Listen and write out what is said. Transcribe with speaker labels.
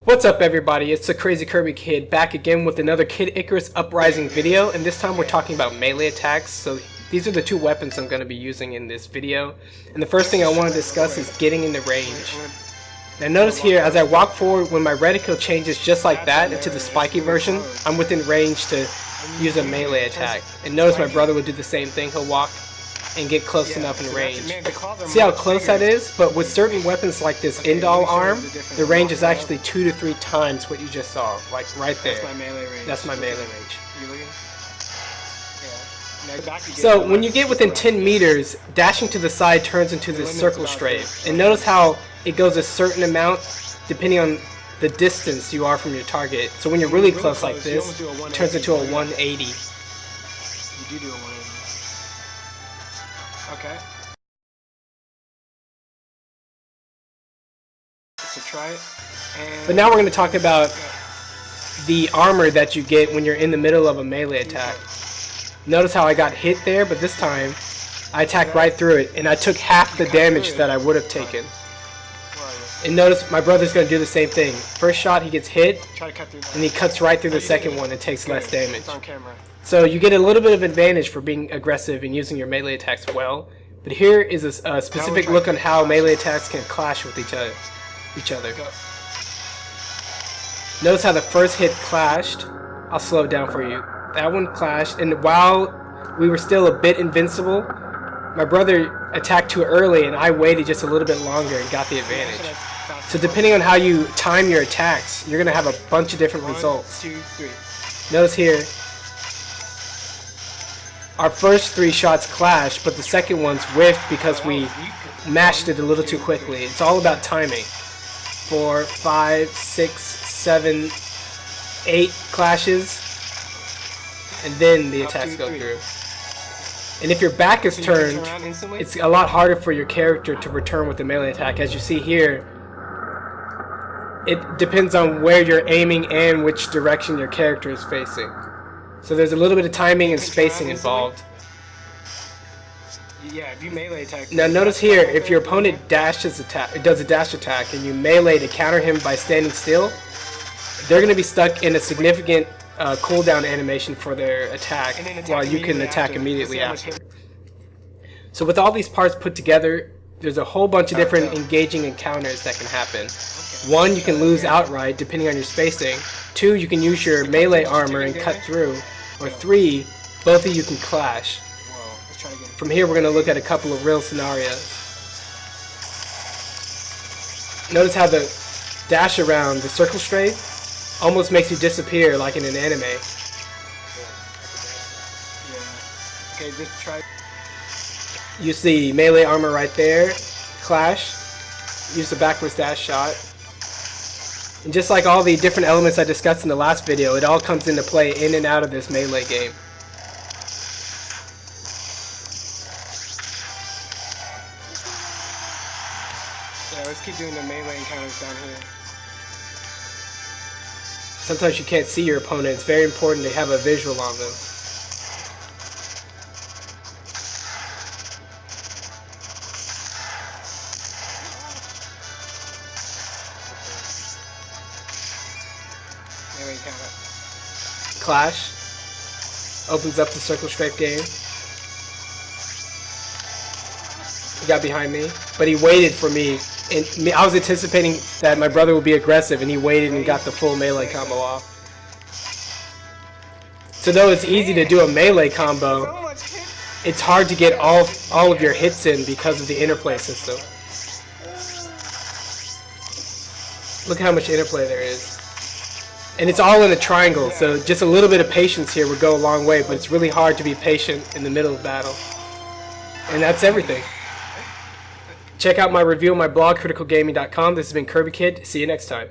Speaker 1: What's up everybody, it's the Crazy Kirby Kid back again with another Kid Icarus Uprising video, and this time we're talking about melee attacks. So these are the two weapons I'm going to be using in this video, and the first thing I want to discuss is getting into range. Now notice here, as I walk forward, when my reticle changes just like that into the spiky version, I'm within range to use a melee attack. And notice my brother would do the same thing, he'll walk and get close enough in range. See how close that is? But with certain weapons like this Indol arm, the range is actually 2 to 3 times what you just saw, like right there. That's my melee range. So when you get within 10 meters, dashing to the side turns into this circle strafe. And notice how it goes a certain amount depending on the distance you are from your target. So when you're really close like this, it turns into a 180.
Speaker 2: You do a 180. Okay. So try it. And
Speaker 1: but now we're going to talk about the armor that you get when you're in the middle of a melee attack. Notice how I got hit there, but this time I attacked right through it, and I took half the damage that I would have taken. And notice my brother's going to do the same thing. First shot he gets hit, and he cuts right through the second one and takes less damage. So you get a little bit of advantage for being aggressive and using your melee attacks well. But here is a specific look on how melee attacks can clash with each other. Notice how the first hit clashed. I'll slow it down for you. That one clashed, and while we were still a bit invincible, my brother attacked too early and I waited just a little bit longer and got the advantage. So depending on how you time your attacks, you're going to have a bunch of different results. Notice here, our first 3 shots clashed, but the second one's whiffed because we mashed it a little too quickly. It's all about timing. 4, 5, 6, 7, 8 clashes, and then the attacks go through. And if your back is turned, it's a lot harder for your character to return with the melee attack. As you see here, it depends on where you're aiming and which direction your character is facing. So there's a little bit of timing and spacing involved.
Speaker 2: Yeah, if you melee attack.
Speaker 1: Now notice here, if your opponent does a dash attack, and you melee to counter him by standing still, they're going to be stuck in a significant cooldown animation for their attack, while you can attack immediately after. So with all these parts put together, there's a whole bunch of different engaging encounters that can happen. 1, you can lose outright depending on your spacing. 2, you can use your melee armor and cut through. Or 3, both of you can clash. From here we're going to look at a couple of real scenarios. Notice how the dash around the circle strafe almost makes you disappear like in an anime.
Speaker 2: Yeah. Okay, just try.
Speaker 1: Use the melee armor right there. Clash. Use the backwards dash shot. And just like all the different elements I discussed in the last video, it all comes into play in and out of this melee game.
Speaker 2: Yeah, let's keep doing the melee encounters down here.
Speaker 1: Sometimes you can't see your opponent. It's very important to have a visual on them. Clash opens up the circle strafe game. He got behind me, but he waited for me. And I was anticipating that my brother would be aggressive, and he waited and got the full melee combo off. So though it's easy to do a melee combo, it's hard to get all of your hits in because of the interplay system. Look how much interplay there is. And it's all in a triangle, so just a little bit of patience here would go a long way, but it's really hard to be patient in the middle of battle. And that's everything. Check out my review on my blog, criticalgaming.com. This has been Kirby Kid. See you next time.